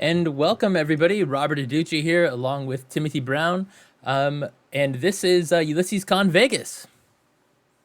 And welcome everybody. Robert Aducci here, along with Timothy Brown. And this is UlissesCon Vegas.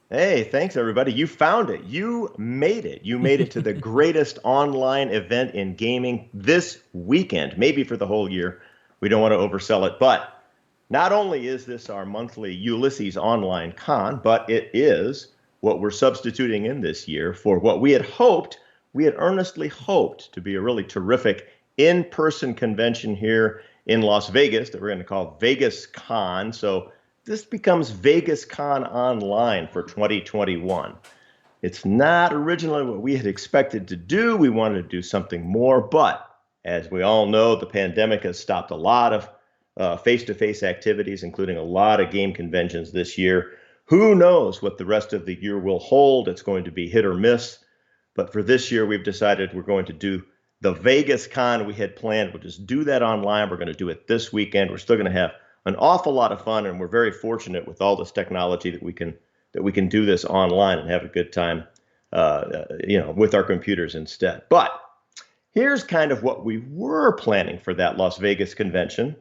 Hey, thanks everybody. You found it. You made it. You made it to the greatest online event in gaming this weekend, maybe for the whole year. We don't want to oversell it, but not only is this our monthly Ulysses Online Con, but it is what we're substituting in this year for what we had earnestly hoped to be a really terrific in-person convention here in Las Vegas that we're going to call Vegas Con. So this becomes Vegas Con Online for 2021. It's not originally what we had expected to do. We wanted to do something more, but as we all know, the pandemic has stopped a lot of face-to-face activities, including a lot of game conventions this year. Who knows what the rest of the year will hold? It's going to be hit or miss. But for this year, we've decided we're going to do the Vegas Con we had planned. We'll just do that online. We're going to do it this weekend. We're still going to have an awful lot of fun, and we're very fortunate with all this technology that we can do this online and have a good time, with our computers instead. But here's kind of what we were planning for that Las Vegas convention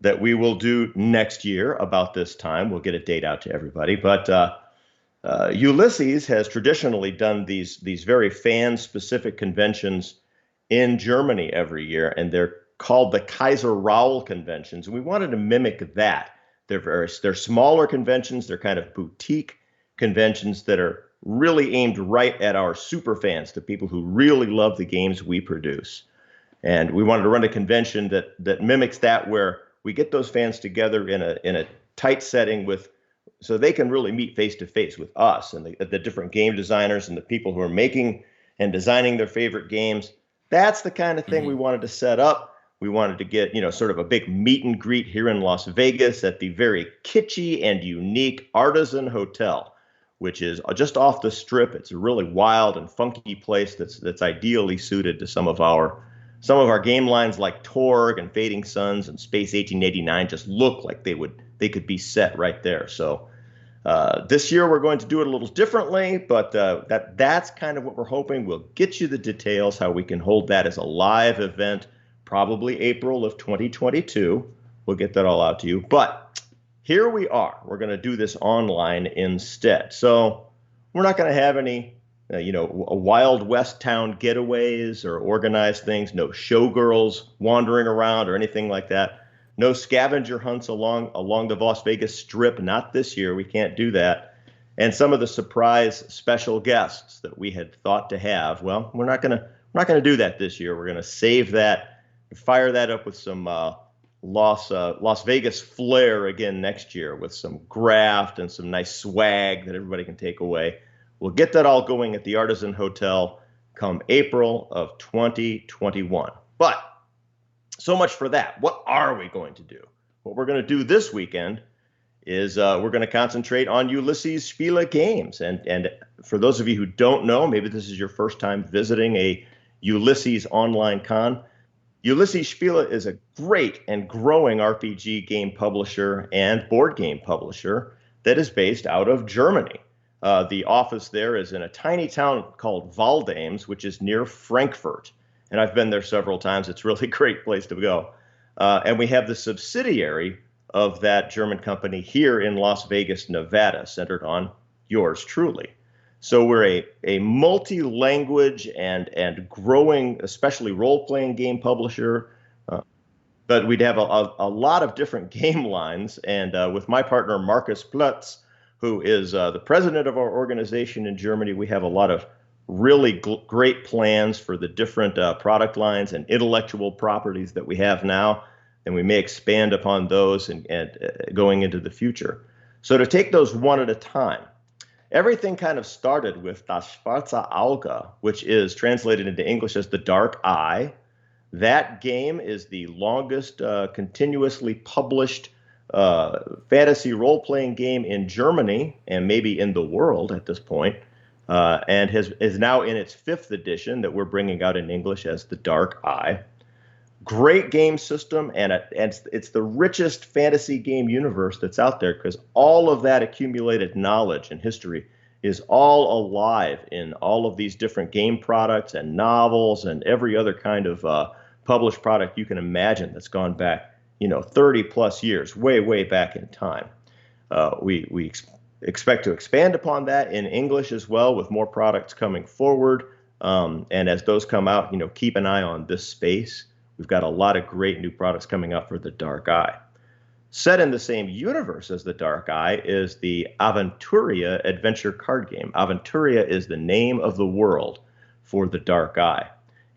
that we will do next year about this time. We'll get a date out to everybody, but Ulysses has traditionally done these very fan-specific conventions in Germany every year, and they're called the Kaiser Raoul conventions. And we wanted to mimic that. They're smaller conventions. They're kind of boutique conventions that are really aimed right at our super fans, the people who really love the games we produce. And we wanted to run a convention that mimics that, where we get those fans together in a tight setting so they can really meet face to face with us and the different game designers and the people who are making and designing their favorite games. That's the kind of thing we wanted to set up. We wanted to get, sort of a big meet and greet here in Las Vegas at the very kitschy and unique Artisan Hotel, which is just off the strip. It's a really wild and funky place that's ideally suited to some of our game lines like Torg and Fading Suns and Space 1889 just look like they could be set right there. So this year we're going to do it a little differently, but that's kind of what we're hoping. We'll get you the details, how we can hold that as a live event, probably April of 2022. We'll get that all out to you. But here we are. We're going to do this online instead. So we're not going to have any, Wild West town getaways or organized things. No showgirls wandering around or anything like that. No scavenger hunts along the Las Vegas Strip. Not this year. We can't do that. And some of the surprise special guests that we had thought to have, well, we're not going to do that this year. We're going to save that, fire that up with some Las Vegas flair again next year with some graft and some nice swag that everybody can take away. We'll get that all going at the Artisan Hotel come April of 2021. But so much for that. What are we going to do? What we're going to do this weekend is we're going to concentrate on Ulysses Spiele games. And for those of you who don't know, maybe this is your first time visiting a Ulysses Online Con. Ulysses Spiele is a great and growing RPG game publisher and board game publisher that is based out of Germany. The office there is in a tiny town called Waldems, which is near Frankfurt. And I've been there several times. It's really a great place to go. And we have the subsidiary of that German company here in Las Vegas, Nevada, centered on yours truly. So we're a multi-language and growing, especially role-playing game publisher. But we'd have a lot of different game lines. And with my partner, Markus Plötz, who is the president of our organization in Germany, we have a lot of really great plans for the different product lines and intellectual properties that we have now, and we may expand upon those and going into the future. So to take those one at a time, everything kind of started with Das Schwarze Auge, which is translated into English as the Dark Eye. That game is the longest continuously published fantasy role-playing game in Germany and maybe in the world at this point. And is now in its 5th edition that we're bringing out in English as The Dark Eye. Great game system, and it's the richest fantasy game universe that's out there because all of that accumulated knowledge and history is all alive in all of these different game products and novels and every other kind of published product you can imagine that's gone back, 30 plus years, way back in time. We expect to expand upon that in English as well, with more products coming forward. And as those come out, keep an eye on this space. We've got a lot of great new products coming up for the Dark Eye. Set in the same universe as the Dark Eye is the Aventuria adventure card game. Aventuria is the name of the world for the Dark Eye.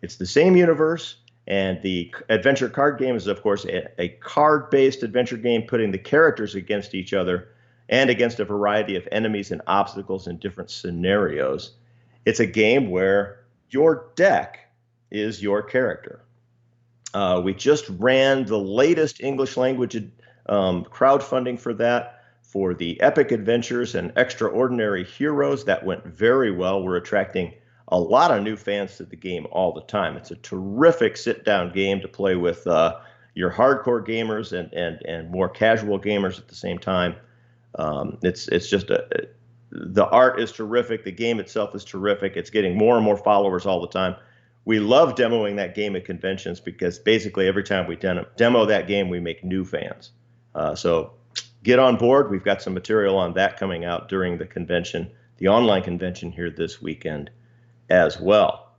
It's the same universe, and the adventure card game is, of course, a card-based adventure game, putting the characters against each other and against a variety of enemies and obstacles in different scenarios. It's a game where your deck is your character. We just ran the latest English language crowdfunding for that, for the Epic Adventures and Extraordinary Heroes. That went very well. We're attracting a lot of new fans to the game all the time. It's a terrific sit-down game to play with your hardcore gamers and more casual gamers at the same time. It's just the art is terrific. The game itself is terrific. It's getting more and more followers all the time. We love demoing that game at conventions because basically every time we demo that game, we make new fans. So get on board. We've got some material on that coming out during the convention, the online convention here this weekend as well.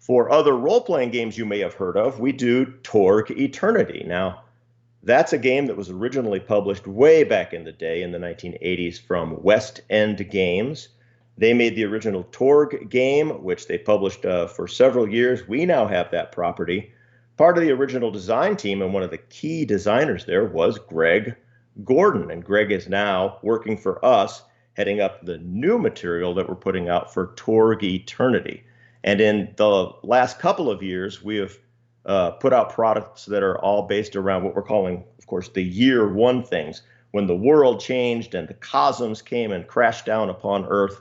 For other role-playing games you may have heard of, we do Torg Eternity. Now, that's a game that was originally published way back in the day in the 1980s from West End Games. They made the original Torg game, which they published for several years. We now have that property. Part of the original design team and one of the key designers there was Greg Gordon. And Greg is now working for us, heading up the new material that we're putting out for Torg Eternity. And in the last couple of years, we have put out products that are all based around what we're calling, of course, the year one things. When the world changed and the cosmos came and crashed down upon Earth,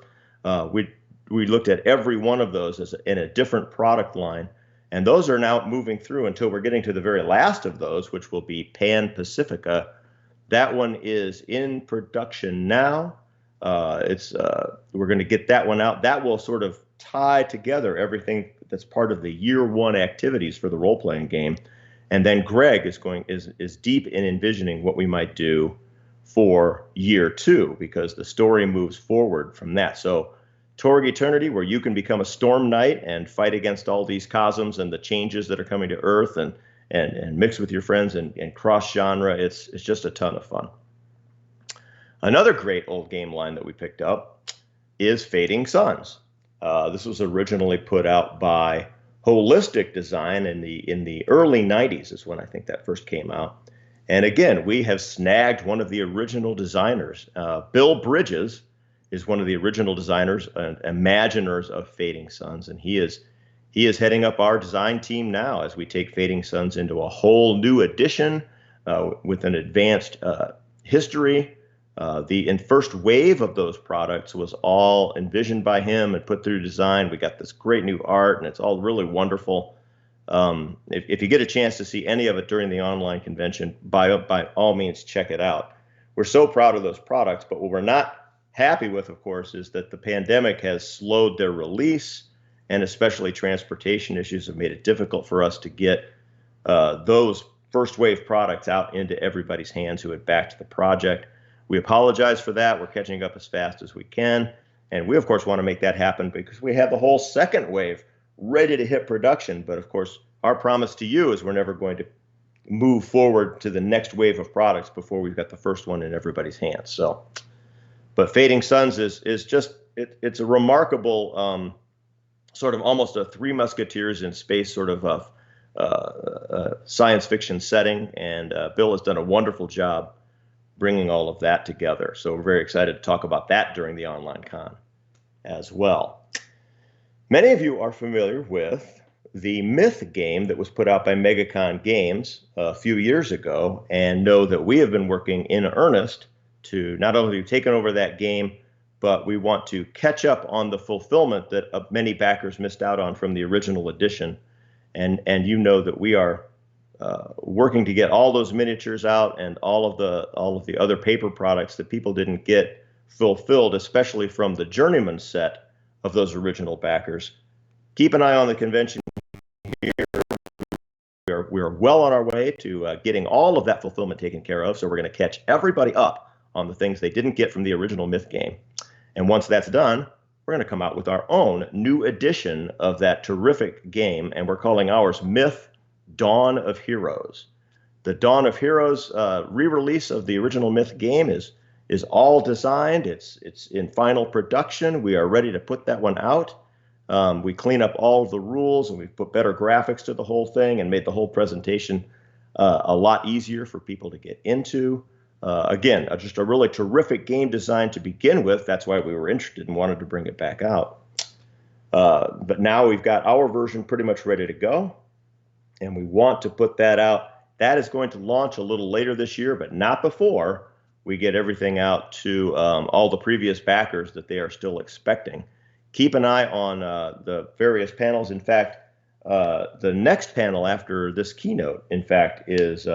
we looked at every one of those as in a different product line. And those are now moving through until we're getting to the very last of those, which will be Pan Pacifica. That one is in production now. We're going to get that one out. That will sort of tie together everything that's part of the year one activities for the role-playing game. And then Greg is deep in envisioning what we might do for year two, because the story moves forward from that. So Torg Eternity, where you can become a storm knight and fight against all these cosms and the changes that are coming to Earth, and mix with your friends and cross genre. It's just a ton of fun. Another great old game line that we picked up is Fading Suns. This was originally put out by Holistic Design in the early 90s is when I think that first came out. And again, we have snagged one of the original designers. Bill Bridges is one of the original designers and imaginers of Fading Suns, and he is heading up our design team now as we take Fading Suns into a whole new edition with an advanced history. The first wave of those products was all envisioned by him and put through design. We got this great new art, and it's all really wonderful. If you get a chance to see any of it during the online convention, by all means, check it out. We're so proud of those products, but what we're not happy with, of course, is that the pandemic has slowed their release, and especially transportation issues have made it difficult for us to get those first wave products out into everybody's hands who had backed the project. We apologize for that. We're catching up as fast as we can. And we, of course, want to make that happen because we have the whole second wave ready to hit production. But, of course, our promise to you is we're never going to move forward to the next wave of products before we've got the first one in everybody's hands. So, but Fading Suns is just, it's a remarkable sort of almost a Three Musketeers in space sort of science fiction setting. And Bill has done a wonderful job bringing all of that together. So we're very excited to talk about that during the online con as well. Many of you are familiar with the Myth game that was put out by MegaCon Games a few years ago, and know that we have been working in earnest to not only taken over that game, but we want to catch up on the fulfillment that many backers missed out on from the original edition. And you know that we are working to get all those miniatures out and all of the other paper products that people didn't get fulfilled, especially from the Journeyman set of those original backers. Keep an eye on the convention here. are well on our way to getting all of that fulfillment taken care of. So we're going to catch everybody up on the things they didn't get from the original Myth game. And once that's done, we're going to come out with our own new edition of that terrific game, and we're calling ours Myth Dawn of Heroes. The Dawn of Heroes re-release of the original Myth game is all designed. It's in final production. We are ready to put that one out. We clean up all of the rules, and we've put better graphics to the whole thing and made the whole presentation a lot easier for people to get into. Again, just a really terrific game design to begin with. That's why we were interested and wanted to bring it back out. But now we've got our version pretty much ready to go, and we want to put that out. That is going to launch a little later this year, but not before we get everything out to all the previous backers that they are still expecting. Keep an eye on the various panels. In fact, the next panel after this keynote, in fact, is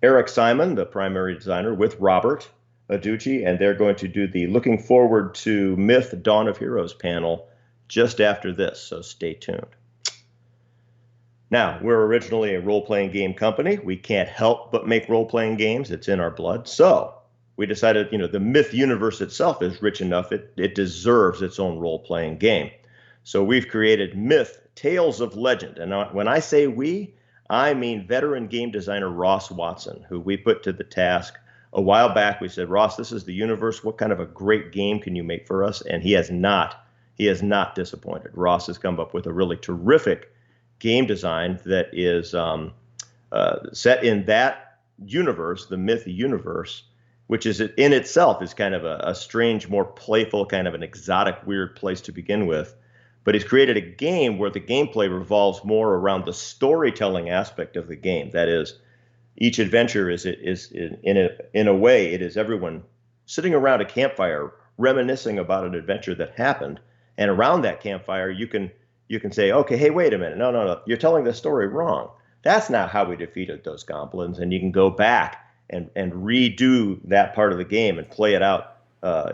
Eric Simon, the primary designer, with Robert Aducci, and they're going to do the Looking Forward to Myth Dawn of Heroes panel just after this, so stay tuned. Now, we're originally a role-playing game company. We can't help but make role-playing games. It's in our blood. So we decided, the Myth universe itself is rich enough. It deserves its own role-playing game. So we've created Myth Tales of Legend. And when I say we, I mean veteran game designer Ross Watson, who we put to the task a while back. We said, Ross, this is the universe. What kind of a great game can you make for us? And he has not disappointed. Ross has come up with a really terrific game design that is set in that universe, the Myth universe, which is in itself is kind of a strange, more playful, kind of an exotic, weird place to begin with. But he's created a game where the gameplay revolves more around the storytelling aspect of the game. That is, each adventure is in a way, it is everyone sitting around a campfire reminiscing about an adventure that happened. And around that campfire, you can say, okay, hey, wait a minute. No, you're telling the story wrong. That's not how we defeated those goblins. And you can go back and redo that part of the game and play it out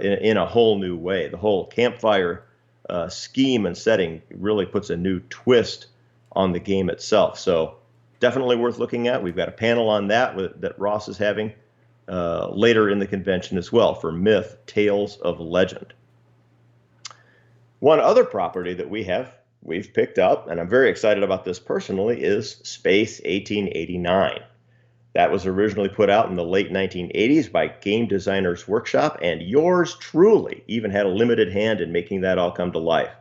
in a whole new way. The whole campfire scheme and setting really puts a new twist on the game itself. So definitely worth looking at. We've got a panel on that Ross is having later in the convention as well for Myth Tales of Legend. One other property that we've picked up, and I'm very excited about this personally, is Space 1889. That was originally put out in the late 1980s by Game Designers Workshop, and yours truly even had a limited hand in making that all come to life.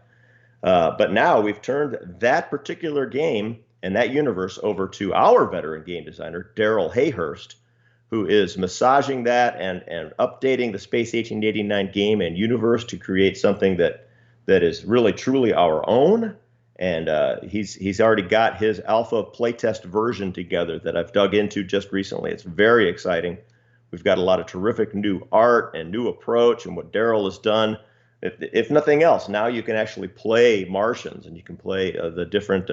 But now we've turned that particular game and that universe over to our veteran game designer, Daryl Hayhurst, who is massaging that and updating the Space 1889 game and universe to create something that is really truly our own. And he's already got his alpha playtest version together that I've dug into just recently. It's very exciting. We've got a lot of terrific new art and new approach, and what Daryl has done. If nothing else, now you can actually play Martians, and you can play the different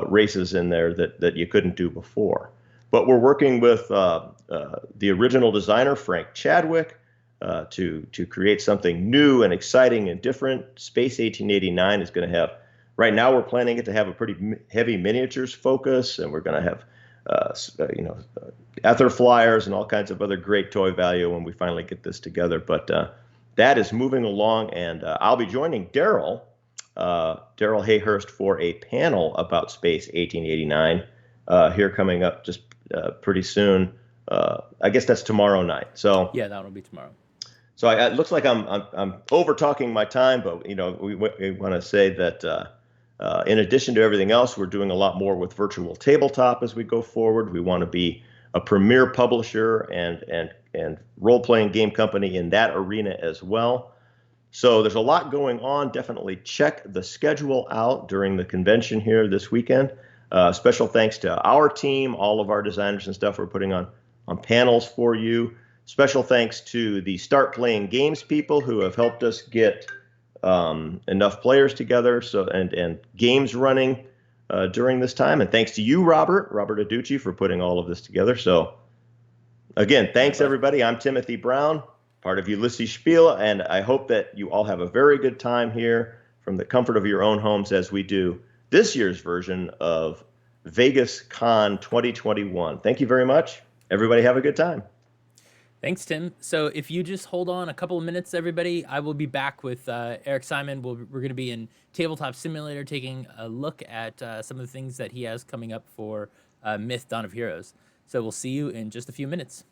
races in there that you couldn't do before. But we're working with the original designer, Frank Chadwick, to create something new and exciting and different. Space 1889 is going to have, right now we're planning it to have a pretty heavy miniatures focus, and we're going to have ether flyers and all kinds of other great toy value when we finally get this together. But that is moving along, and I'll be joining Daryl Hayhurst for a panel about Space 1889 here coming up just pretty soon. I guess that's tomorrow night. So yeah, that will be tomorrow. So it looks like I'm over talking my time, but we want to say that in addition to everything else, we're doing a lot more with virtual tabletop as we go forward. We want to be a premier publisher and role-playing game company in that arena as well. So there's a lot going on. Definitely check the schedule out during the convention here this weekend. Special thanks to our team, all of our designers and stuff we're putting on panels for you. Special thanks to the Start Playing Games people who have helped us get enough players together and games running during this time. And thanks to you, Robert Aducci, for putting all of this together. So again, thanks everybody. I'm Timothy Brown, part of Ulysses Spiel, and I hope that you all have a very good time here from the comfort of your own homes as we do this year's version of VegasCon 2021. Thank you very much. Everybody have a good time. Thanks, Tim. So if you just hold on a couple of minutes, everybody, I will be back with Eric Simon. We're going to be in Tabletop Simulator taking a look at some of the things that he has coming up for Myth Dawn of Heroes. So we'll see you in just a few minutes.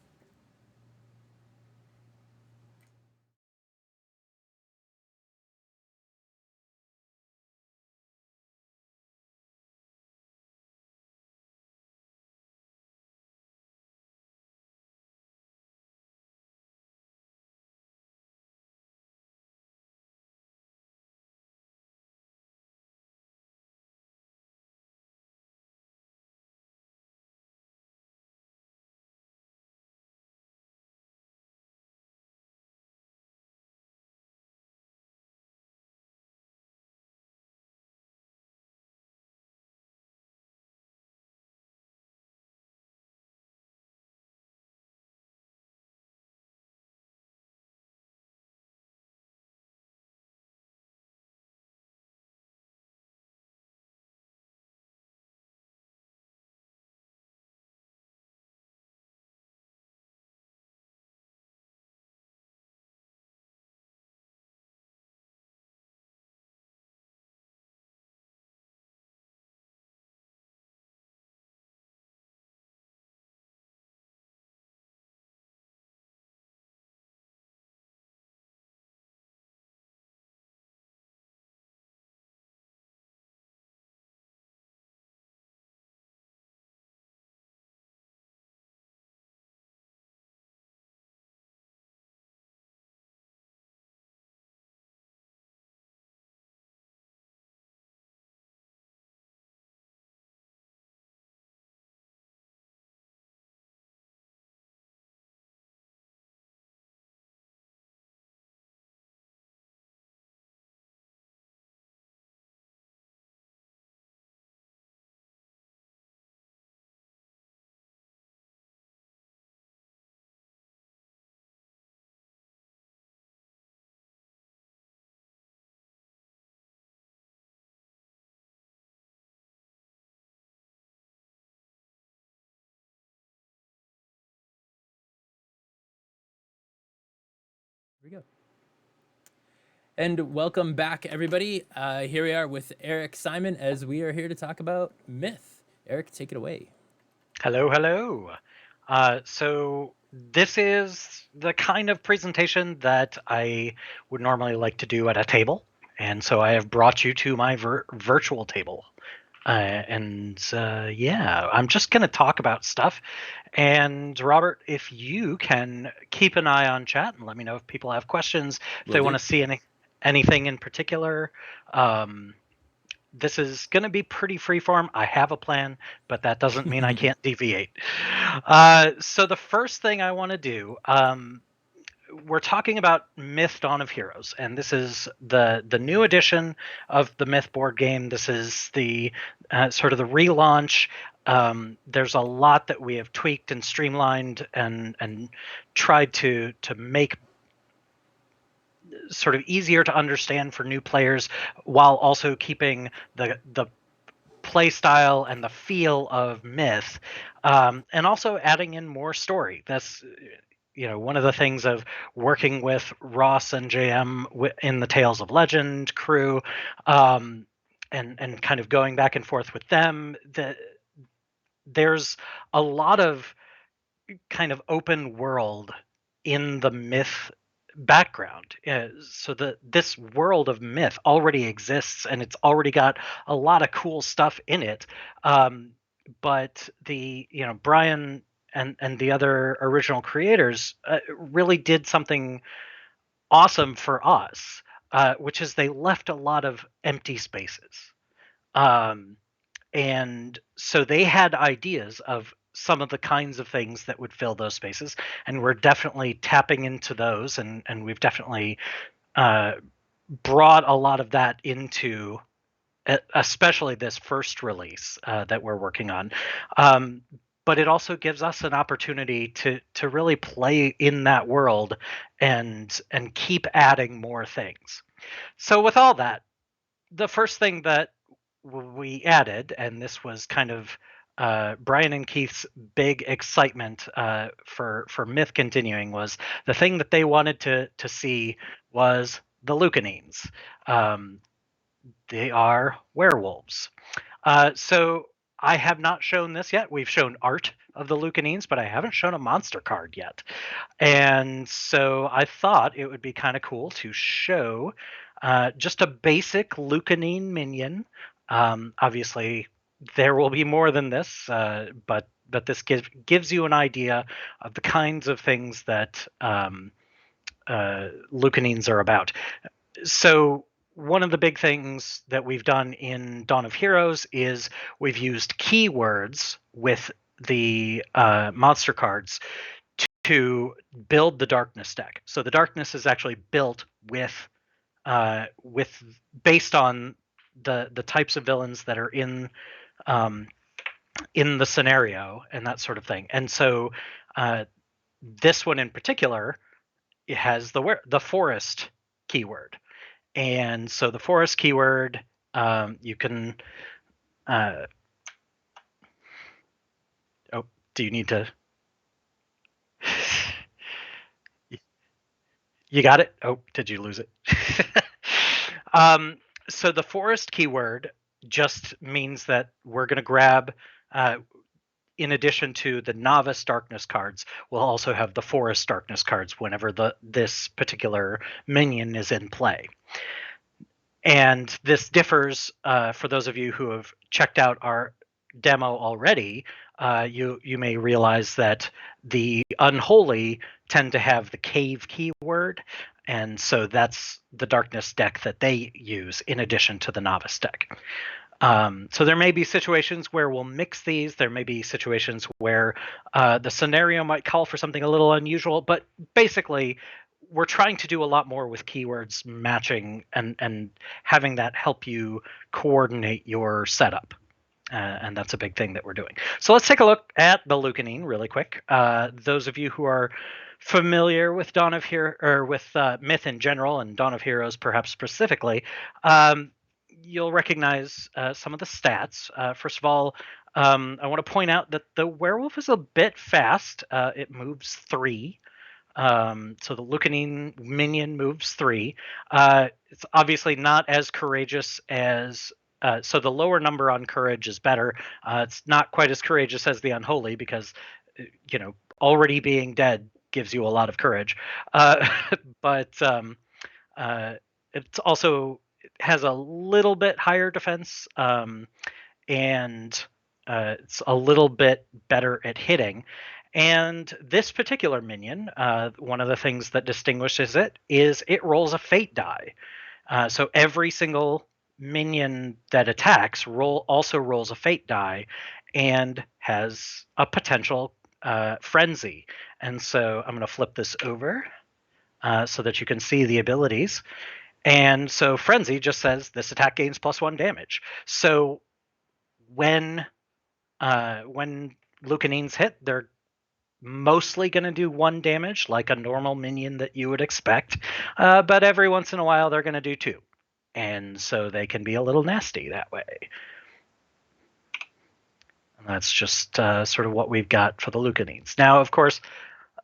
Here we go. And welcome back, everybody. Here we are with Eric Simon as we are here to talk about Myth. Eric, take it away. Hello, hello. So this is the kind of presentation that I would normally like to do at a table, and so I have brought you to my virtual table. Yeah, I'm just going to talk about stuff. And Robert, if you can keep an eye on chat and let me know if people have questions, if they want to see anything in particular. This is going to be pretty freeform. I have a plan, but that doesn't mean I can't deviate. So the first thing I want to do, we're talking about Myth Dawn of Heroes, and this is the new edition of the Myth board game. This is the sort of the relaunch. There's a lot that we have tweaked and streamlined and tried to make sort of easier to understand for new players while also keeping the play style and the feel of Myth, and also adding in more story. That's one of the things of working with Ross and JM in the Tales of Legend crew, and kind of going back and forth with them. There's a lot of kind of open world in the Myth background, so this world of Myth already exists and it's already got a lot of cool stuff in it, but Brian and the other original creators really did something awesome for us, which is they left a lot of empty spaces, and so they had ideas of some of the kinds of things that would fill those spaces, and we're definitely tapping into those, and we've definitely brought a lot of that into especially this first release that we're working on. But it also gives us an opportunity to really play in that world and keep adding more things. So with all that, the first thing that we added, and this was kind of Brian and Keith's big excitement for Myth continuing, was the thing that they wanted to see was the Lucanines. They are werewolves. So I have not shown this yet. We've shown art of the Lucanines, but I haven't shown a monster card yet. And so I thought it would be kind of cool to show just a basic Lucanine minion. Obviously, there will be more than this, but this gives you an idea of the kinds of things that Lucanines are about. So one of the big things that we've done in Dawn of Heroes is we've used keywords with the monster cards to build the darkness deck. So the darkness is actually built with based on the types of villains that are in the scenario and that sort of thing. And so this one in particular, it has the forest keyword. And so the forest keyword, you can. Oh, do you need to? You got it? Oh, did you lose it? So the forest keyword just means that we're going to grab, in addition to the novice darkness cards, we'll also have the forest darkness cards whenever this particular minion is in play. And this differs for those of you who have checked out our demo already. You may realize that the unholy tend to have the cave keyword, and so that's the darkness deck that they use in addition to the novice deck. So there may be situations where we'll mix these. There may be situations where the scenario might call for something a little unusual, but basically we're trying to do a lot more with keywords matching and having that help you coordinate your setup. And that's a big thing that we're doing. So let's take a look at the Lucanine really quick. Those of you who are familiar with Dawn of Hero or with Myth in general and Dawn of Heroes perhaps specifically, you'll recognize some of the stats. First of all, I want to point out that the werewolf is a bit fast. It moves 3. So the Lucanine minion moves 3. It's obviously not as courageous as so the lower number on courage is better. It's not quite as courageous as the unholy because already being dead gives you a lot of courage. But it's also has a little bit higher defense, and it's a little bit better at hitting. And this particular minion, one of the things that distinguishes it is it rolls a fate die. So every single minion that attacks also rolls a fate die and has a potential frenzy. And so I'm going to flip this over so that you can see the abilities. And so frenzy just says this attack gains +1 damage. So when Lucanines hit, they're mostly going to do 1 damage like a normal minion that you would expect, but every once in a while they're going to do 2. And so they can be a little nasty that way. And that's just sort of what we've got for the Lucanines. Now, of course,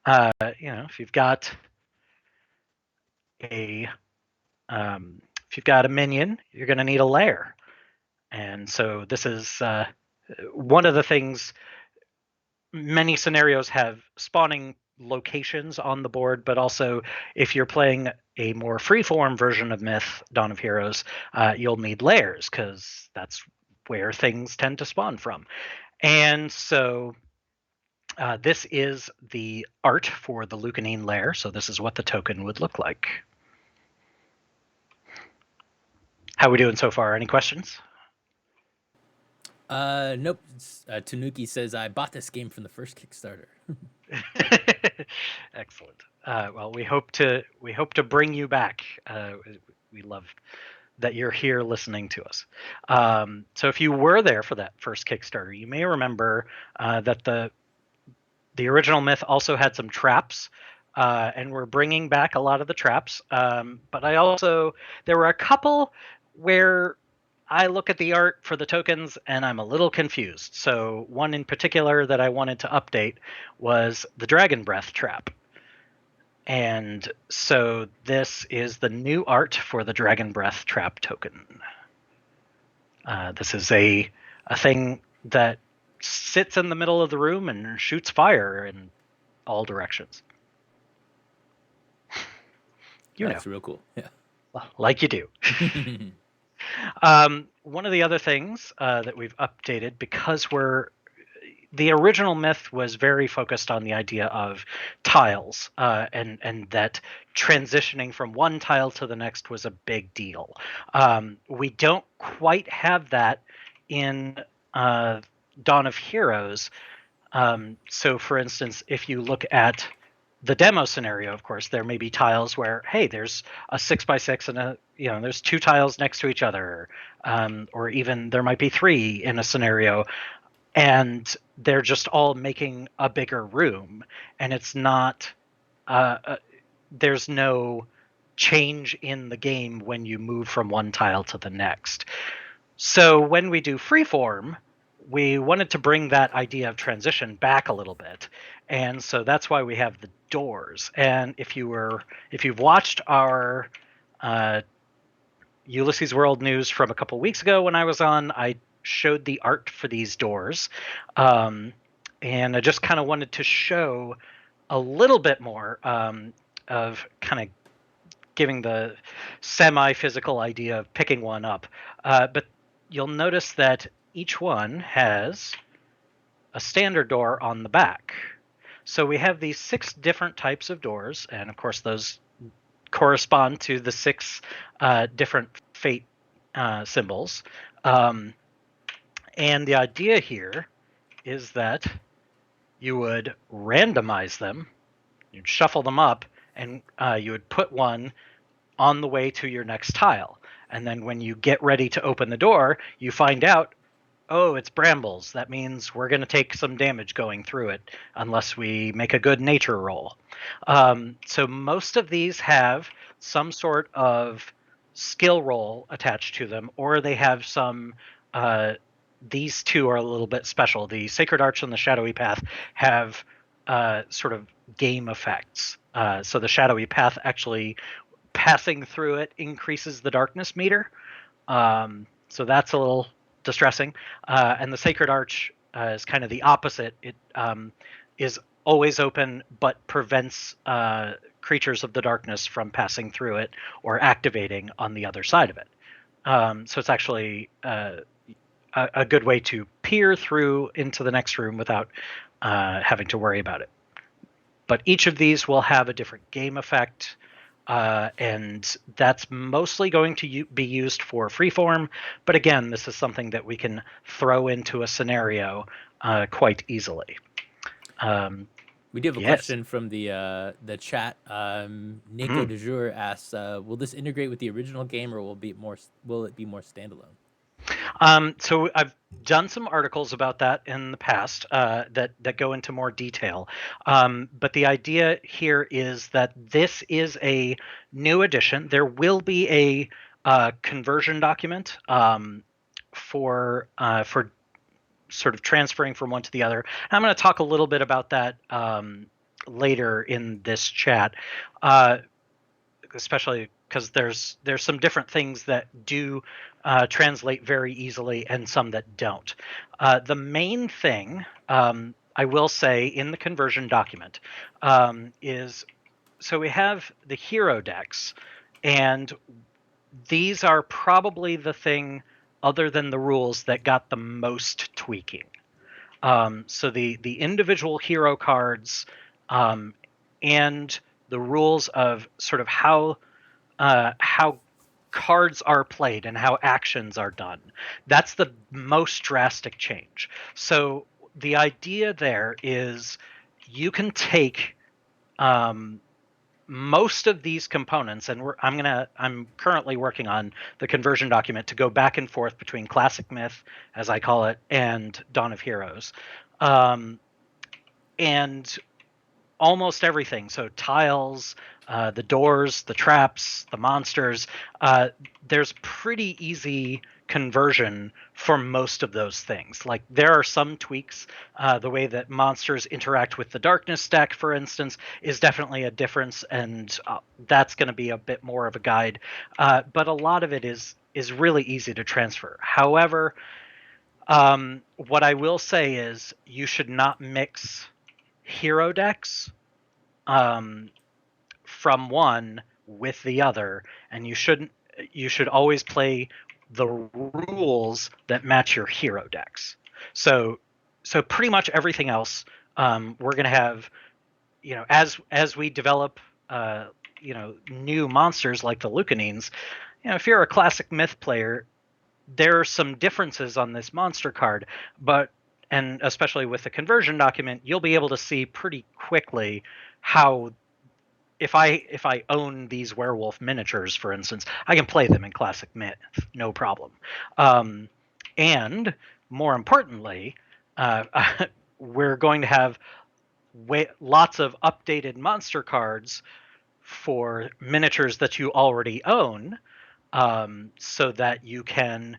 if you've got a minion, you're going to need a lair. And so this is one of the things. Many scenarios have spawning locations on the board, but also if you're playing a more freeform version of Myth, Dawn of Heroes, you'll need lairs because that's where things tend to spawn from. And so this is the art for the Lucanine lair. So this is what the token would look like. How are we doing so far? Any questions? Nope. Tanuki says I bought this game from the first Kickstarter. Excellent. Well, we hope to bring you back. We love that you're here listening to us. So if you were there for that first Kickstarter, you may remember that the original Myth also had some traps, and we're bringing back a lot of the traps. But there were a couple where I look at the art for the tokens and I'm a little confused. So one in particular that I wanted to update was the Dragon Breath trap. And so this is the new art for the Dragon Breath trap token. This is a thing that sits in the middle of the room and shoots fire in all directions. That's real cool. Yeah. Like you do. One of the other things that we've updated, because the original myth was very focused on the idea of tiles, and that transitioning from one tile to the next was a big deal. We don't quite have that in Dawn of Heroes. So, for instance, if you look at the demo scenario, of course, there may be tiles where, hey, there's a 6x6 and there's 2 tiles next to each other, or even there might be 3 in a scenario, and they're just all making a bigger room, and it's not there's no change in the game when you move from one tile to the next. So when we do freeform, we wanted to bring that idea of transition back a little bit, and so that's why we have the doors. And if you've watched our Ulysses World news from a couple weeks ago when I was on, I showed the art for these doors, and I just kind of wanted to show a little bit more of kind of giving the semi-physical idea of picking one up. But you'll notice that each one has a standard door on the back. So we have these 6 different types of doors, and of course those correspond to the 6 different fate symbols. And the idea here is that you would randomize them, you'd shuffle them up, and you would put one on the way to your next tile. And then when you get ready to open the door, you find out, oh, it's brambles. That means we're going to take some damage going through it unless we make a good nature roll. So most of these have some sort of skill roll attached to them, or they have some... these 2 are a little bit special. The Sacred Arch and the Shadowy Path have sort of game effects. So the Shadowy Path actually passing through it increases the darkness meter. So that's a little distressing. And the Sacred Arch is kind of the opposite. It is always open, but prevents creatures of the darkness from passing through it or activating on the other side of it. So it's actually a good way to peer through into the next room without having to worry about it. But each of these will have a different game effect, and that's mostly going to be used for freeform. But again, this is something that we can throw into a scenario quite easily. We do have a question from the chat. Nico de Jour asks, "Will this integrate with the original game, or will it be more standalone?" So I've done some articles about that in the past that go into more detail. But the idea here is that this is a new edition. There will be a conversion document for sort of transferring from one to the other. And I'm going to talk a little bit about that later in this chat, especially because there's some different things that do translate very easily and some that don't. The main thing I will say in the conversion document is, so we have the hero decks, and these are probably the thing other than the rules that got the most tweaking. So the individual hero cards and the rules of sort of how cards are played and how actions are done. That's the most drastic change. So the idea there is you can take most of these components, and I'm currently working on the conversion document to go back and forth between Classic Myth, as I call it, and Dawn of Heroes. And almost everything, so tiles, the doors, the traps, the monsters, there's pretty easy conversion for most of those things. Like there are some tweaks. The way that monsters interact with the darkness deck, for instance, is definitely a difference, and that's going to be a bit more of a guide. But a lot of it is really easy to transfer. However, what I will say is you should not mix hero decks from one with the other, and you should always play the rules that match your hero decks. So pretty much everything else, we're going to have, as we develop new monsters like the Lucanines, if you're a classic myth player, there are some differences on this monster card, and especially with the conversion document, you'll be able to see pretty quickly how, if I own these werewolf miniatures, for instance, I can play them in classic myth, no problem. And more importantly, we're going to have lots of updated monster cards for miniatures that you already own, so that you can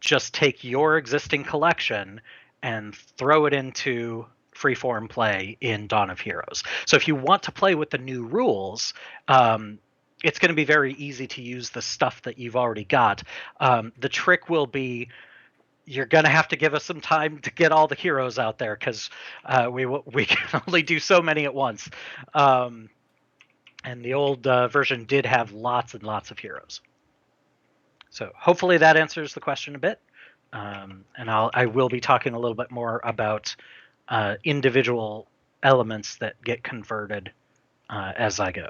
just take your existing collection and throw it into freeform play in Dawn of Heroes. So if you want to play with the new rules, it's going to be very easy to use the stuff that you've already got. The trick will be, you're going to have to give us some time to get all the heroes out there, because we can only do so many at once. And the old version did have lots and lots of heroes. So hopefully that answers the question a bit. And I will be talking a little bit more about individual elements that get converted as I go.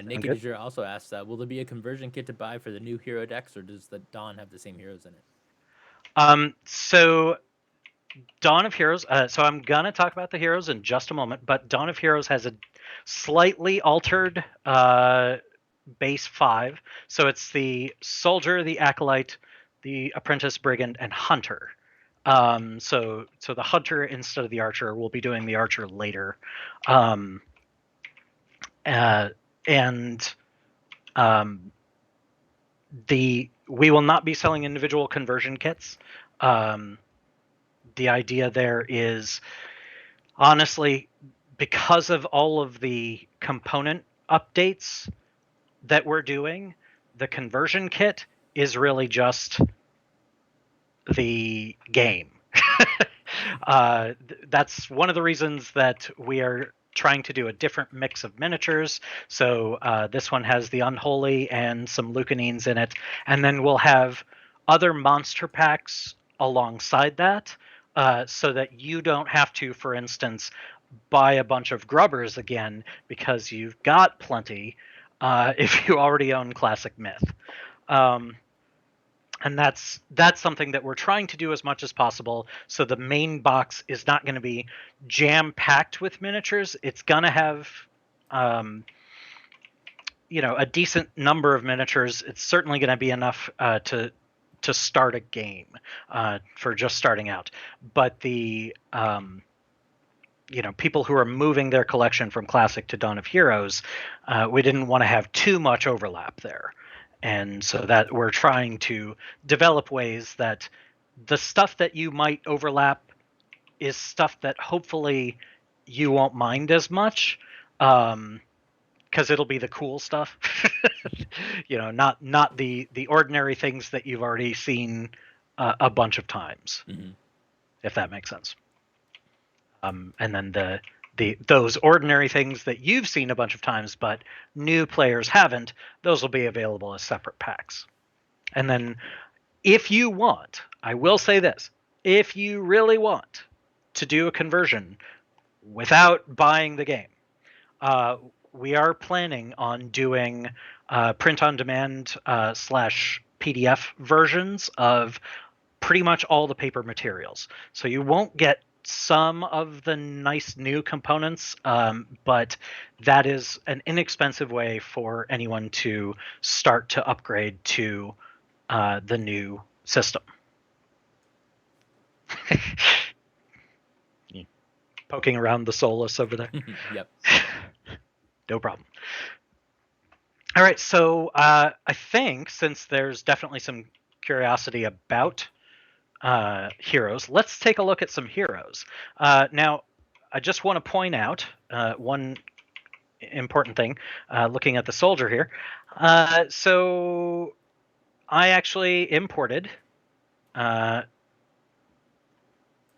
Naked Azure also asks, will there be a conversion kit to buy for the new hero decks, or does the Dawn have the same heroes in it? So Dawn of Heroes, so I'm going to talk about the heroes in just a moment, but Dawn of Heroes has a slightly altered base 5. So it's the Soldier, the Acolyte, the Apprentice, Brigand, and Hunter. So the Hunter instead of the Archer, will be doing the Archer later. We will not be selling individual conversion kits. The idea there is, honestly, because of all of the component updates that we're doing, the conversion kit is really just the game. That's one of the reasons that we are trying to do a different mix of miniatures. So this one has the Unholy and some Lucanines in it, and then we'll have other monster packs alongside that, so that you don't have to, for instance, buy a bunch of grubbers again, because you've got plenty if you already own classic myth. And that's something that we're trying to do as much as possible. So the main box is not going to be jam-packed with miniatures. It's going to have a decent number of miniatures. It's certainly going to be enough to start a game for just starting out. But the people who are moving their collection from Classic to Dawn of Heroes, we didn't want to have too much overlap there. And so that we're trying to develop ways that the stuff that you might overlap is stuff that hopefully you won't mind as much, because it'll be the cool stuff. Not the ordinary things that you've already seen a bunch of times, if that makes sense. And then those ordinary things that you've seen a bunch of times but new players haven't, those will be available as separate packs. And then if you want, I will say this, if you really want to do a conversion without buying the game, we are planning on doing print-on-demand / PDF versions of pretty much all the paper materials. So you won't get some of the nice new components, but that is an inexpensive way for anyone to start to upgrade to the new system. Poking around the Solus over there. Yep. No problem. All right, so I think since there's definitely some curiosity about heroes, let's take a look at some heroes. Now, I just want to point out one important thing looking at the soldier here. So I actually imported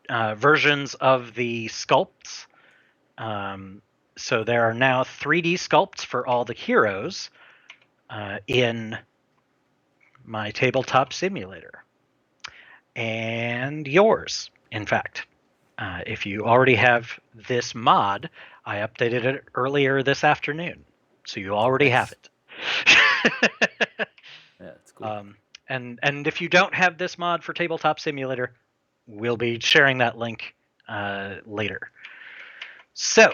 versions of the sculpts. So there are now 3D sculpts for all the heroes in my tabletop simulator. And yours, in fact. If you already have this mod, I updated it earlier this afternoon. So you already have it. Yeah, that's cool. And if you don't have this mod for Tabletop Simulator, we'll be sharing that link later. So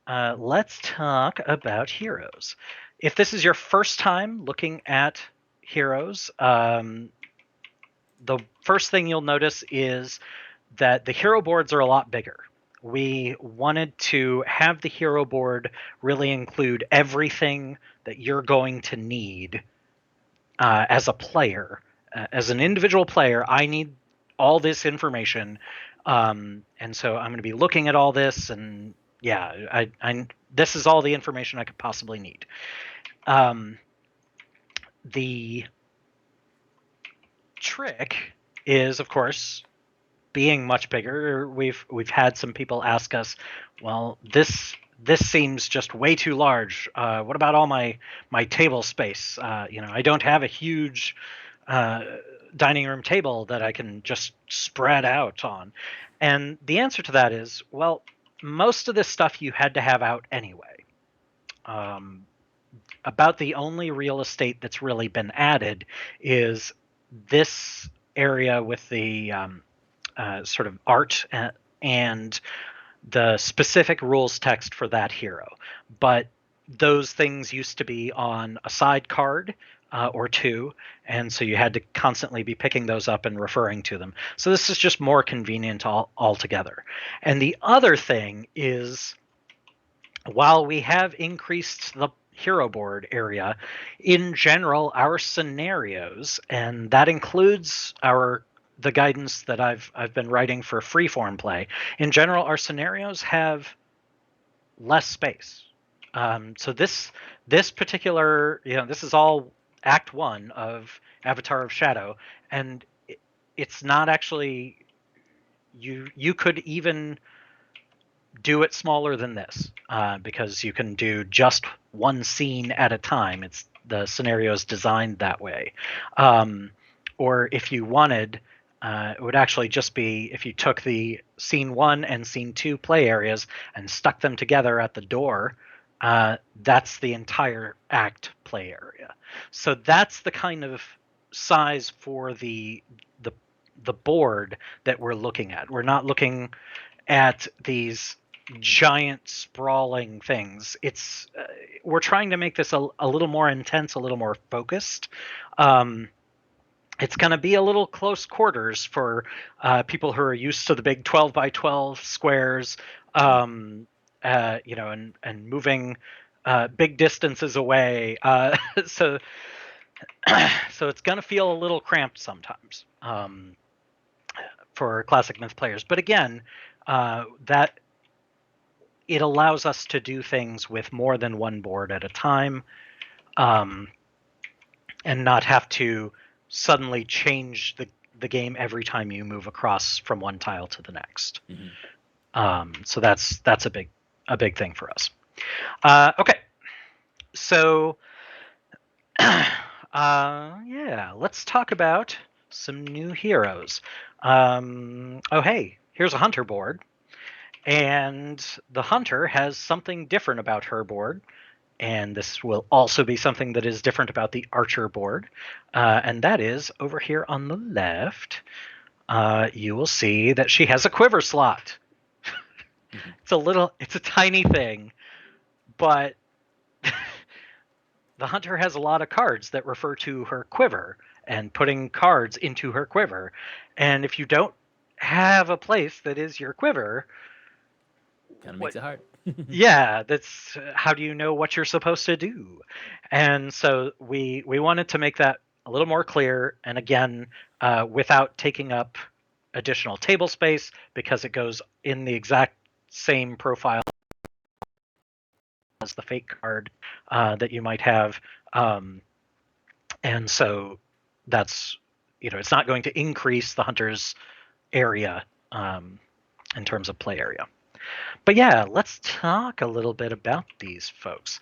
let's talk about heroes. If this is your first time looking at heroes, the first thing you'll notice is that the hero boards are a lot bigger. We wanted to have the hero board really include everything that you're going to need as a player. As an individual player, I need all this information. And so I'm going to be looking at all this, and yeah, this is all the information I could possibly need. The trick is, of course, being much bigger. We've had some people ask us, well, this seems just way too large. What about all my table space? I don't have a huge dining room table that I can just spread out on. And the answer to that is, well, most of this stuff you had to have out anyway. About the only real estate that's really been added is this area with the sort of art and the specific rules text for that hero. But those things used to be on a side card or two, and so you had to constantly be picking those up and referring to them. So this is just more convenient altogether. And the other thing is, while we have increased the hero board area, in general, our scenarios, and that includes the guidance that I've been writing for freeform play. In general, our scenarios have less space. So this particular, this is all Act 1 of Avatar of Shadow, and it's not actually. You could even do it smaller than this because you can do just one scene at a time. The scenario is designed that way. Or if you wanted, it would actually just be if you took the scene 1 and scene 2 play areas and stuck them together at the door. That's the entire act play area. So that's the kind of size for the board that we're looking at. We're not looking at these giant sprawling things. It's we're trying to make this a little more intense, a little more focused. It's going to be a little close quarters for people who are used to the big 12 by 12 squares, and moving big distances away. So it's going to feel a little cramped sometimes for classic myth players. But again, that it allows us to do things with more than one board at a time, and not have to suddenly change the game every time you move across from one tile to the next. Mm-hmm. So that's a big thing for us. Okay, so let's talk about some new heroes. Oh hey, here's a hunter board. And the hunter has something different about her board. And this will also be something that is different about the archer board. And that is over here on the left. You will see that she has a quiver slot. It's a tiny thing, but the hunter has a lot of cards that refer to her quiver and putting cards into her quiver. And if you don't have a place that is your quiver, Kind of makes it hard. Yeah, that's how do you know what you're supposed to do? And so we wanted to make that a little more clear, and again, without taking up additional table space, because it goes in the exact same profile as the fake card that you might have. And so that's, it's not going to increase the hunter's area in terms of play area. But yeah, let's talk a little bit about these folks.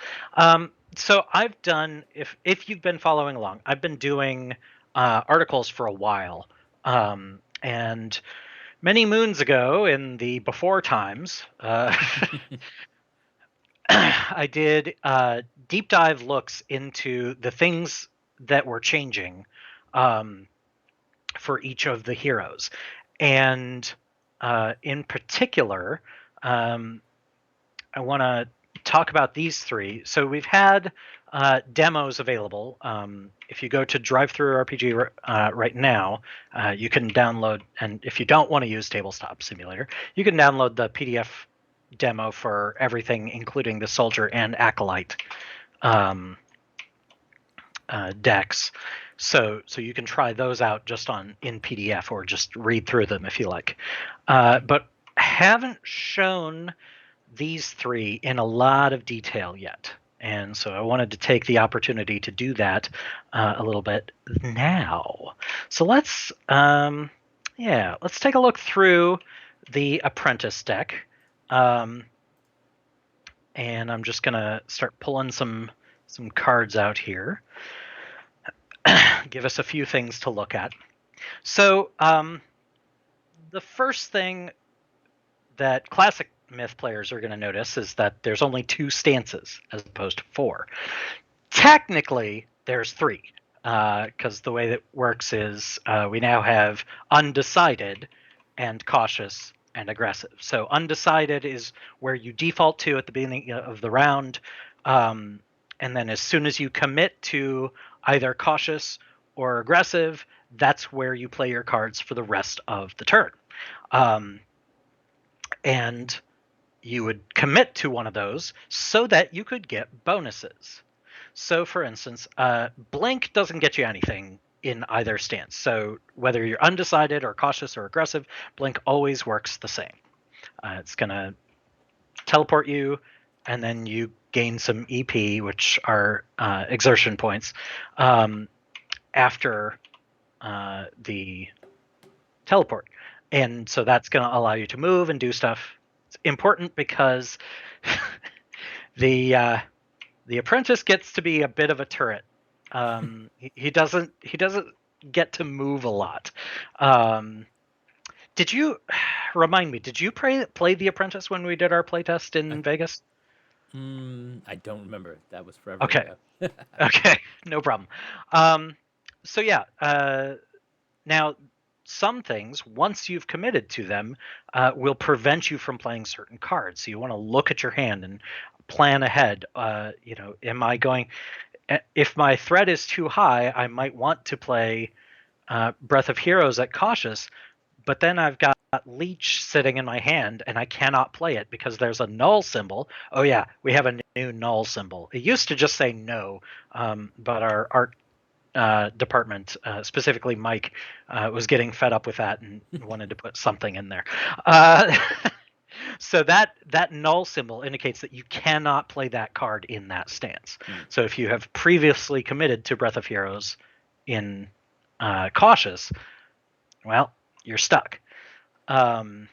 So I've done, if you've been following along, I've been doing articles for a while. And many moons ago, in the before times, I did deep dive looks into the things that were changing for each of the heroes. And in particular, I want to talk about these three. So we've had demos available. If you go to DriveThruRPG right now, you can download, and if you don't want to use Tabletop Simulator, you can download the PDF demo for everything, including the Soldier and Acolyte decks. So you can try those out just in PDF or just read through them if you like. But haven't shown these three in a lot of detail yet. And so I wanted to take the opportunity to do that a little bit now. So let's take a look through the Apprentice Deck. And I'm just going to start pulling some cards out here. Give us a few things to look at. So the first thing that classic Myth players are going to notice is that there's only 2 stances as opposed to 4. Technically, there's 3, because the way that works is we now have undecided and cautious and aggressive. So undecided is where you default to at the beginning of the round, and then as soon as you commit to either cautious or aggressive, that's where you play your cards for the rest of the turn. And you would commit to one of those so that you could get bonuses. So for instance, blink doesn't get you anything in either stance. So whether you're undecided or cautious or aggressive, blink always works the same. It's going to teleport you, and then you gain some EP, which are exertion points, after the teleport. And so that's going to allow you to move and do stuff. It's important because the apprentice gets to be a bit of a turret. He doesn't get to move a lot. Did you remind me? Did you play the apprentice when we did our playtest in Vegas? I don't remember. That was forever ago. Okay, no problem. So yeah, now some things, once you've committed to them, will prevent you from playing certain cards. So you want to look at your hand and plan ahead. Am I going? If my threat is too high, I might want to play Breath of Heroes at cautious, but then I've got Leech sitting in my hand and I cannot play it because there's a null symbol. Oh yeah, we have a new null symbol. It used to just say no, but our art department, specifically Mike, was getting fed up with that and wanted to put something in there. So that null symbol indicates that you cannot play that card in that stance. So if you have previously committed to Breath of Heroes in cautious, well, you're stuck. Now,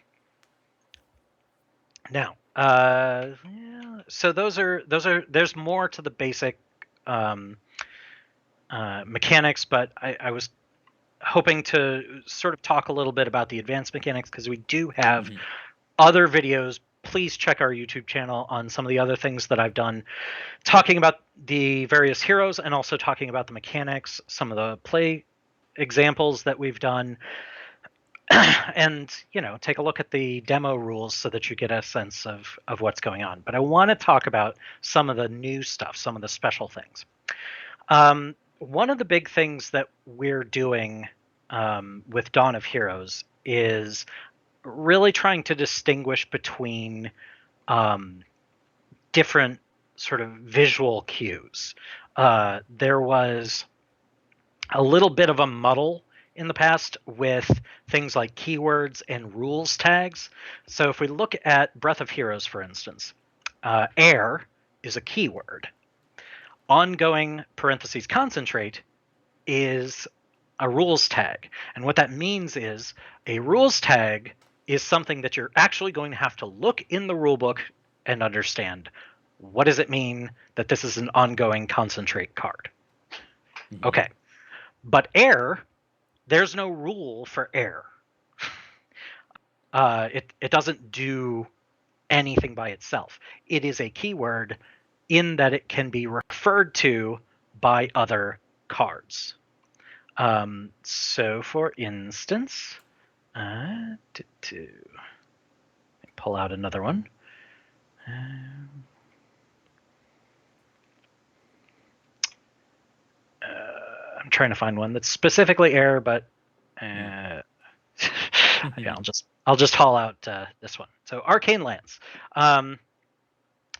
so there's more to the basic mechanics, but I was hoping to sort of talk a little bit about the advanced mechanics because we do have other videos. Please check our YouTube channel on some of the other things that I've done, talking about the various heroes and also talking about the mechanics, some of the play examples that we've done, and take a look at the demo rules so that you get a sense of what's going on. But I want to talk about some of the new stuff, some of the special things. One of the big things that we're doing with Dawn of Heroes is really trying to distinguish between different sort of visual cues. There was a little bit of a muddle in the past with things like keywords and rules tags. So if we look at Breath of Heroes, for instance, air is a keyword. Ongoing parentheses concentrate is a rules tag. And what that means is a rules tag is something that you're actually going to have to look in the rulebook and understand. What does it mean that this is an ongoing concentrate card? Mm-hmm. Okay. But air, there's no rule for air. It doesn't do anything by itself. It is a keyword in that it can be referred to by other cards. So for instance, pull out another one. I'm trying to find one that's specifically air, but yeah, I'll just haul out this one. So Arcane Lance.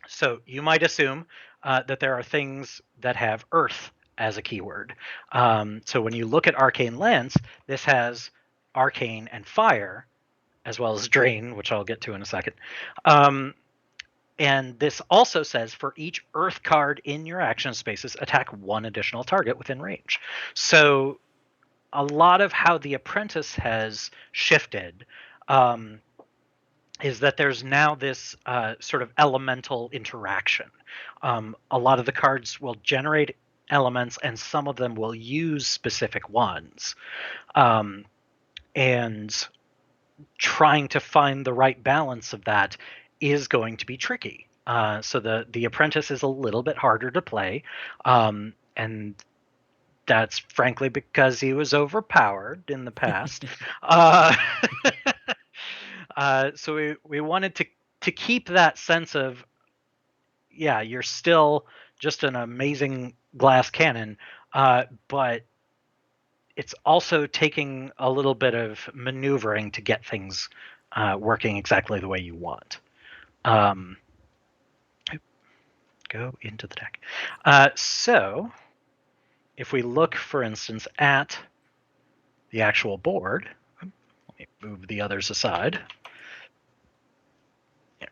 So you might assume that there are things that have earth as a keyword. So when you look at Arcane Lance, this has arcane and fire, as well as drain, which I'll get to in a second. And this also says for each earth card in your action spaces, attack one additional target within range. So a lot of how the Apprentice has shifted is that there's now this sort of elemental interaction. A lot of the cards will generate elements, and some of them will use specific ones. And trying to find the right balance of that is going to be tricky. So the Apprentice is a little bit harder to play, and that's frankly because he was overpowered in the past. So we wanted to keep that sense of, yeah, you're still just an amazing glass cannon, but it's also taking a little bit of maneuvering to get things working exactly the way you want. Go into the deck. So if we look, for instance, at the actual board, let me move the others aside. Yeah.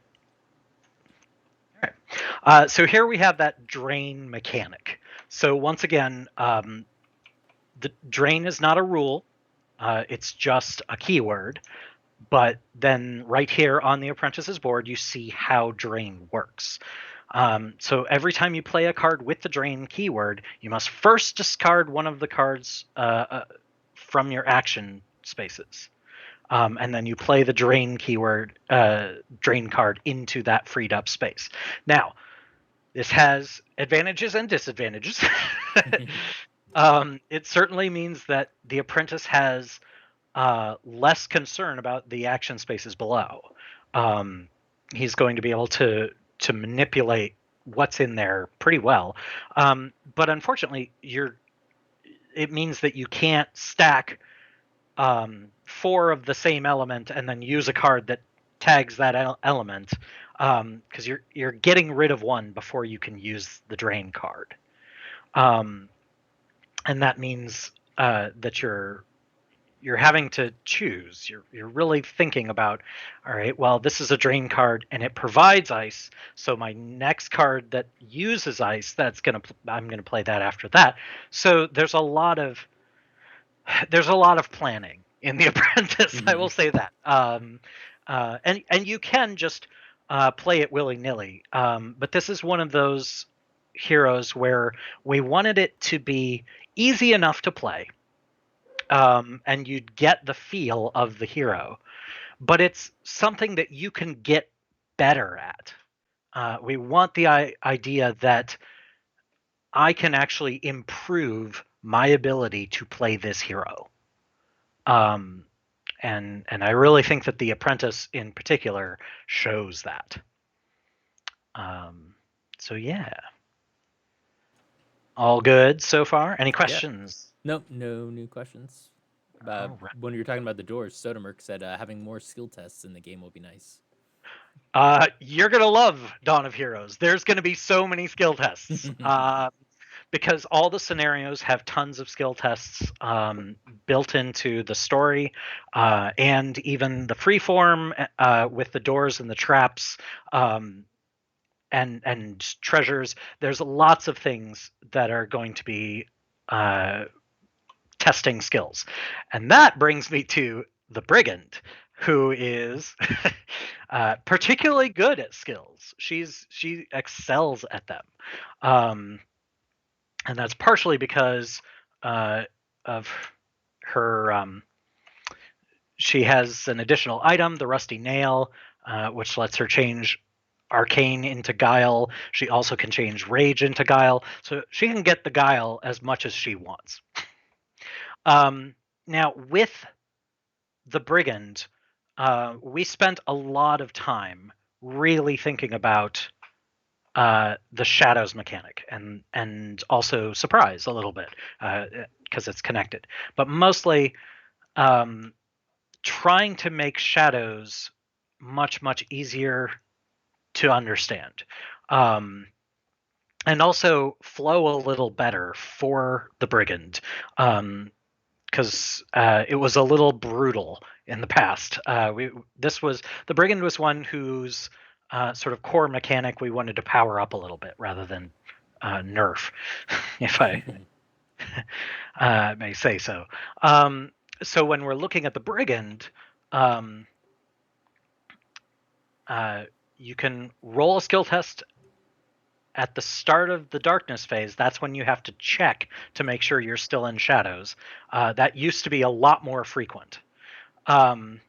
All right. So here we have that drain mechanic. So once again, the drain is not a rule. It's just a keyword. But then right here on the Apprentice's board, you see how drain works. So every time you play a card with the drain keyword, you must first discard one of the cards from your action spaces. And then you play the drain keyword, drain card into that freed up space. Now, this has advantages and disadvantages. It certainly means that the Apprentice has less concern about the action spaces below. He's going to be able to manipulate what's in there pretty well. But unfortunately, it means that you can't stack 4 of the same element and then use a card that tags that element, because you're getting rid of one before you can use the drain card. And that means that you're having to choose. You're really thinking about, all right, well, this is a drain card and it provides ice, so my next card that uses ice, I'm gonna play that after that. So there's a lot of planning in the Apprentice. I will say that. And you can just play it willy-nilly. But this is one of those heroes where we wanted it to be easy enough to play. And you'd get the feel of the hero, but it's something that you can get better at. We want the idea that I can actually improve my ability to play this hero. And I really think that the Apprentice in particular shows that. So yeah. All good so far? Any questions? Nope, no new questions. Right. When you were talking about the doors, Sodermerk said having more skill tests in the game will be nice. You're gonna love Dawn of Heroes. There's gonna be so many skill tests. Because all the scenarios have tons of skill tests built into the story, and even the freeform with the doors and the traps and treasures. There's lots of things that are going to be testing skills, and that brings me to the Brigand, who is particularly good at skills. She excels at them. And that's partially because of her. She has an additional item, the Rusty Nail, which lets her change Arcane into Guile. She also can change Rage into Guile, so she can get the Guile as much as she wants. Now, with the Brigand, we spent a lot of time really thinking about the shadows mechanic and also surprise a little bit because it's connected, but mostly trying to make shadows much easier to understand, and also flow a little better for the Brigand, because it was a little brutal in the past. The Brigand was one whose sort of core mechanic we wanted to power up a little bit rather than nerf, if I may say so. So when we're looking at the Brigand, you can roll a skill test at the start of the darkness phase. That's when you have to check to make sure you're still in shadows. That used to be a lot more frequent. And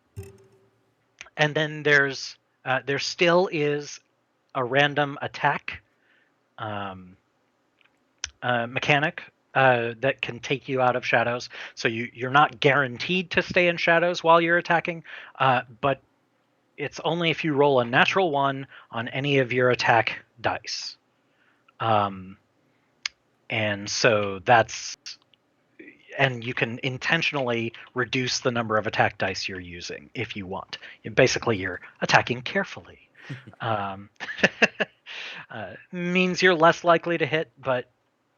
then there still is a random attack mechanic that can take you out of shadows. So you're not guaranteed to stay in shadows while you're attacking, but it's only if you roll a natural 1 on any of your attack dice. And so and you can intentionally reduce the number of attack dice you're using if you want. Basically, you're attacking carefully. Means you're less likely to hit, but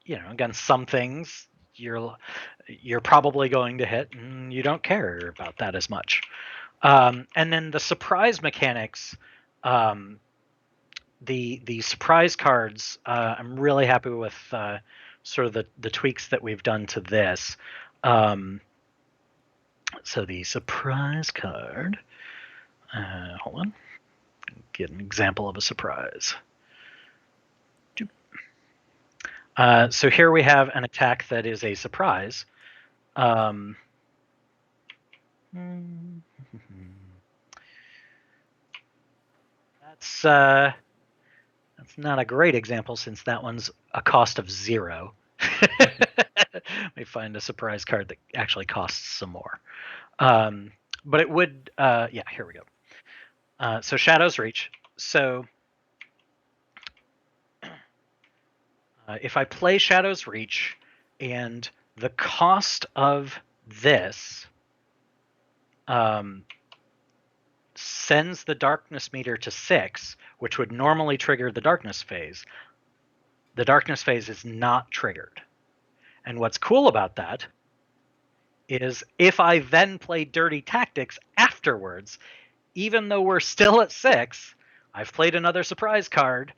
again, some things you're probably going to hit, and you don't care about that as much. And then the surprise mechanics, the surprise cards, I'm really happy with sort of the tweaks that we've done to this. So the surprise card, hold on, get an example of a surprise. So here we have an attack that is a surprise. That's not a great example since that one's a cost of 0. May find a surprise card that actually costs some more. But it would, yeah, here we go. So Shadow's Reach. So if I play Shadow's Reach and the cost of this sends the darkness meter to 6, which would normally trigger the darkness phase is not triggered. And what's cool about that is if I then play Dirty Tactics afterwards, even though we're still at 6, I've played another surprise card,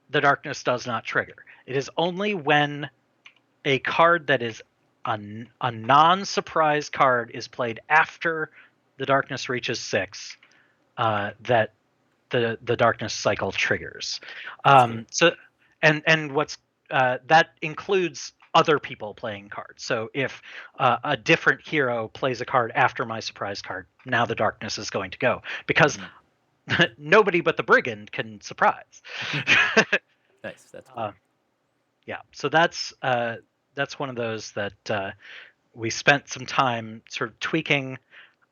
the darkness does not trigger. It is only when a card that is a non-surprise card is played after the darkness reaches 6 that the darkness cycle triggers. So and what's that includes other people playing cards. So if a different hero plays a card after my surprise card, now the darkness is going to go, because nobody but the Brigand can surprise. Nice. That's cool. Yeah. So that's one of those that we spent some time sort of tweaking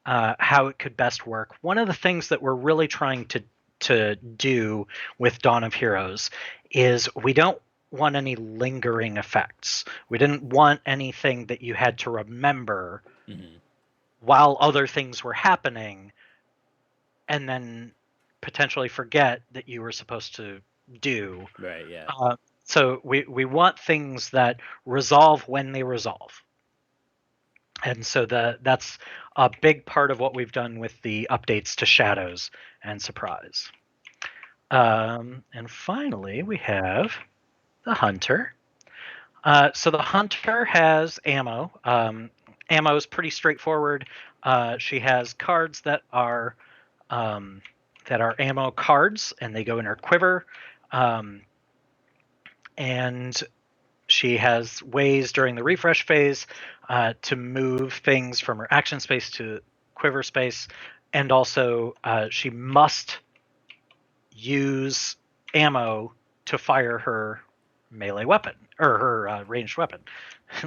how it could best work. One of the things that we're really trying to do with Dawn of Heroes is we don't want any lingering effects. We didn't want anything that you had to remember while other things were happening, and then potentially forget that you were supposed to do. Right. Yeah. So we want things that resolve when they resolve. And so that's a big part of what we've done with the updates to Shadows and Surprise. And finally, we have the Hunter. So the Hunter has ammo. Ammo is pretty straightforward. She has cards that are ammo cards, and they go in her quiver. And she has ways during the refresh phase to move things from her action space to quiver space, and also she must use ammo to fire her melee weapon, or her ranged weapon.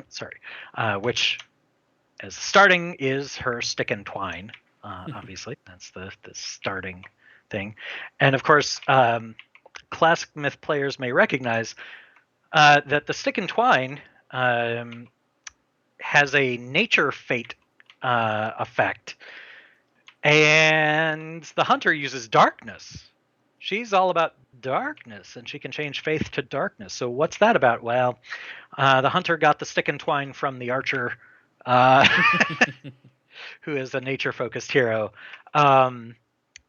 Sorry, which as starting is her stick and twine. Obviously, that's the starting thing, and of course, classic myth players may recognize that the stick and twine has a nature fate effect, and the hunter uses darkness. She's all about darkness, and she can change faith to darkness. So what's that about? Well, the hunter got the stick and twine from the archer, who is a nature-focused hero.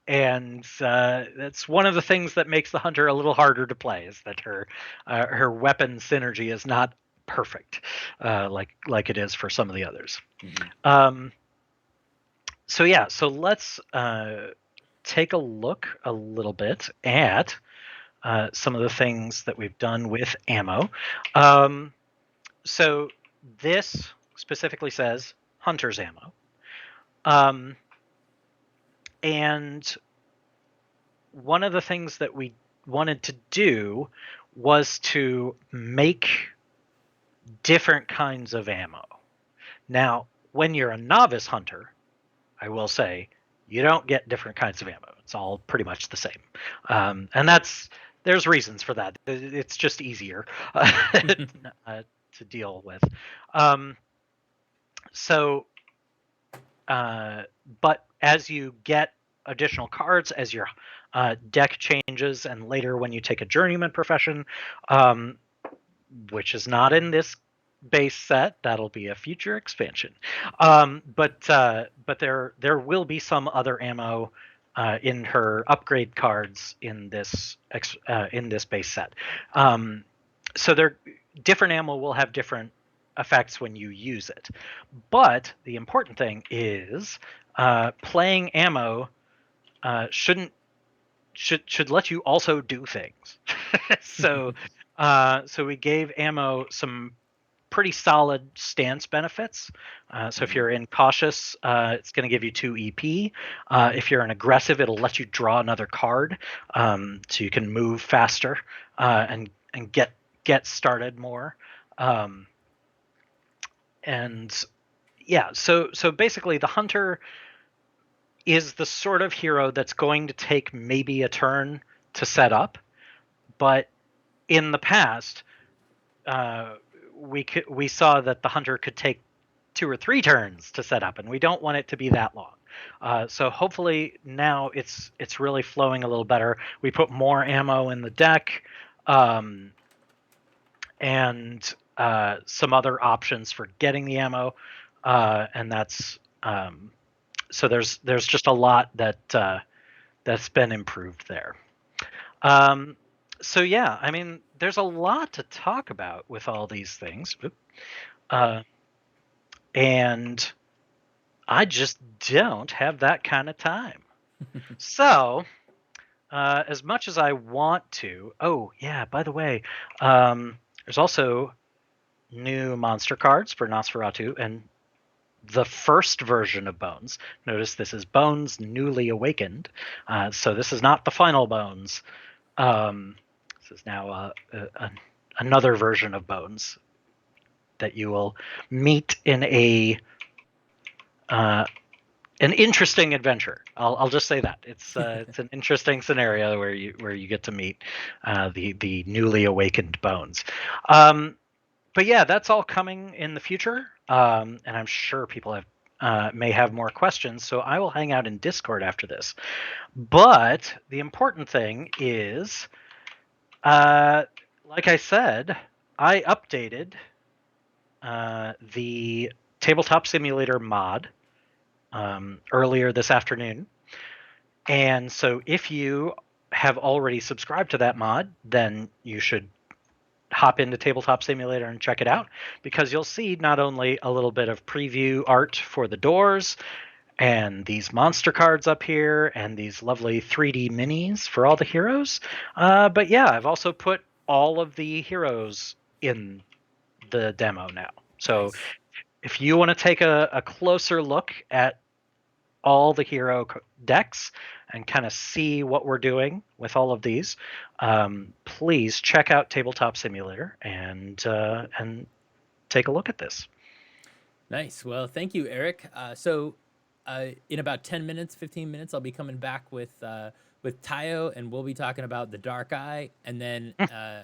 And that's one of the things that makes the hunter a little harder to play, is that her weapon synergy is not perfect, like it is for some of the others. Mm-hmm. So let's take a look a little bit at some of the things that we've done with ammo. So this specifically says hunter's ammo. And one of the things that we wanted to do was to make different kinds of ammo. Now, when you're a novice hunter, I will say, you don't get different kinds of ammo. It's all pretty much the same. And there's reasons for that. It's just easier to deal with. But as you get additional cards, as your deck changes, and later when you take a journeyman profession, which is not in this base set, that'll be a future expansion. But there will be some other ammo in her upgrade cards in this base set. So different ammo will have different effects when you use it. But the important thing is playing ammo should let you also do things. So we gave ammo some pretty solid stance benefits. So if you're in cautious, it's going to give you 2 EP. If you're an aggressive, it'll let you draw another card, so you can move faster and get started more. And yeah, so basically the hunter is the sort of hero that's going to take maybe a turn to set up, but in the past, we saw that the hunter could take 2 or 3 turns to set up, and we don't want it to be that long. So hopefully now it's really flowing a little better. We put more ammo in the deck, and some other options for getting the ammo, and that's so there's just a lot that's been improved there. So yeah, I mean, there's a lot to talk about with all these things, and I just don't have that kind of time. So as much as I want to, oh yeah, by the way, there's also new monster cards for Nosferatu, and the first version of Bones. Notice this is Bones Newly Awakened, so this is not the final Bones. This is now another version of Bones that you will meet in an interesting adventure. I'll just say that it's an interesting scenario where you get to meet the newly awakened Bones. But yeah, that's all coming in the future, and I'm sure people have may have more questions, so I will hang out in Discord after this. But the important thing is, like I said, I updated the Tabletop Simulator mod earlier this afternoon. And so if you have already subscribed to that mod, then you should hop into Tabletop Simulator and check it out, because you'll see not only a little bit of preview art for the doors and these monster cards up here and these lovely 3D minis for all the heroes, but yeah, I've also put all of the heroes in the demo now. So Nice. if you want to take a closer look at all the hero decks and kind of see what we're doing with all of these, please check out Tabletop Simulator and take a look at this. Nice. Well, thank you, Eric. So in about 10 minutes, 15 minutes, I'll be coming back with Tayo, and we'll be talking about the Dark Eye. And then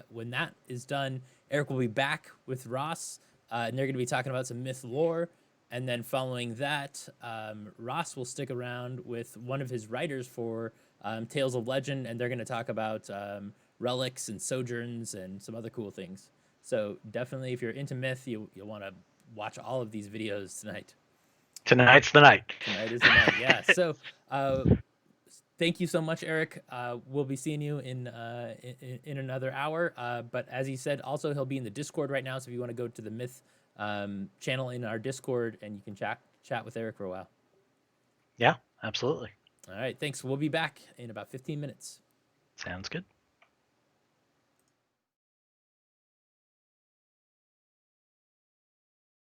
when that is done, Eric will be back with Ross, and they're going to be talking about some myth lore. And then following that, Ross will stick around with one of his writers for Tales of Legend, and they're going to talk about relics and sojourns and some other cool things. So definitely, if you're into myth, you'll want to watch all of these videos tonight. Tonight's the night. Tonight is the night, yeah. So thank you so much, Eric. We'll be seeing you in another hour. But as he said, also he'll be in the Discord right now. So if you want to go to the Myth channel in our Discord, and you can chat with Eric for a while. Yeah, absolutely. All right, thanks. We'll be back in about 15 minutes. Sounds good.